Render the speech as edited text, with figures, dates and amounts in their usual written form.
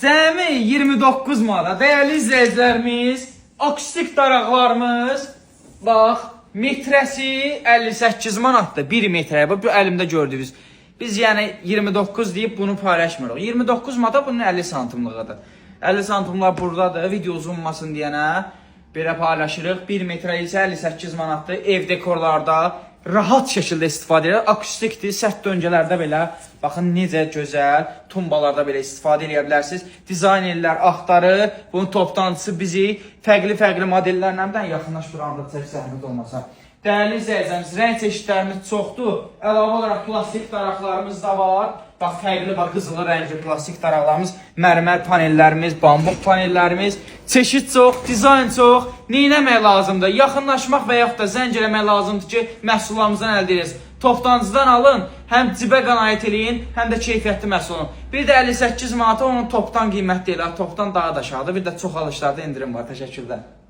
Cəmi 29 manata. Dəyərli izləyicilərimiz, akustik daraqlarımız, bax, metrəsi 58 manatdır. 1 metrəyə, bu əlimdə gördünüz. Biz yəni 29 deyib bunu paylaşmırıq. 29 manata bunun 50 santimlığıdır. 50 santimlər buradadır, video uzunmasın deyənə belə paylaşırıq. 1 metrə isə 58 manatdır. Ev dekorlarda rahat şəkildə istifadə edir. Akustikdir, sərt döngələrdə belə, baxın necə gözəl, tumbalarda belə istifadə edə bilərsiniz. Dizaynerlər axtarır, bunun toplantısı bizi fərqli modellərlə də yaxınlaş bir anda çək zəhmət olmasa. Dəyərli izləyicilərimiz, rəng çeşidlərimiz çoxdur. Əlavə olaraq plastik daraqlarımız da var. Bax, fərqli bax, qızılı rəngli plastik daraqlarımız, mərmər panellərimiz, bambuq panellərimiz, çeşid çox, dizayn çox. Neynəmək lazımdır? Yaxınlaşmaq və yaxud da zəng eləmək lazımdır ki, məhsullarımızdan əldə edəsiniz. Toptancıdan alın, həm cibə qənaət eləyin, həm də keyfiyyətli məhsul olun. Bir də 58 manata onun topdan qiymət deyil, topdan daha da aşağıdır. Bir də çox alışlarda indirim var. Təşəkkürlər.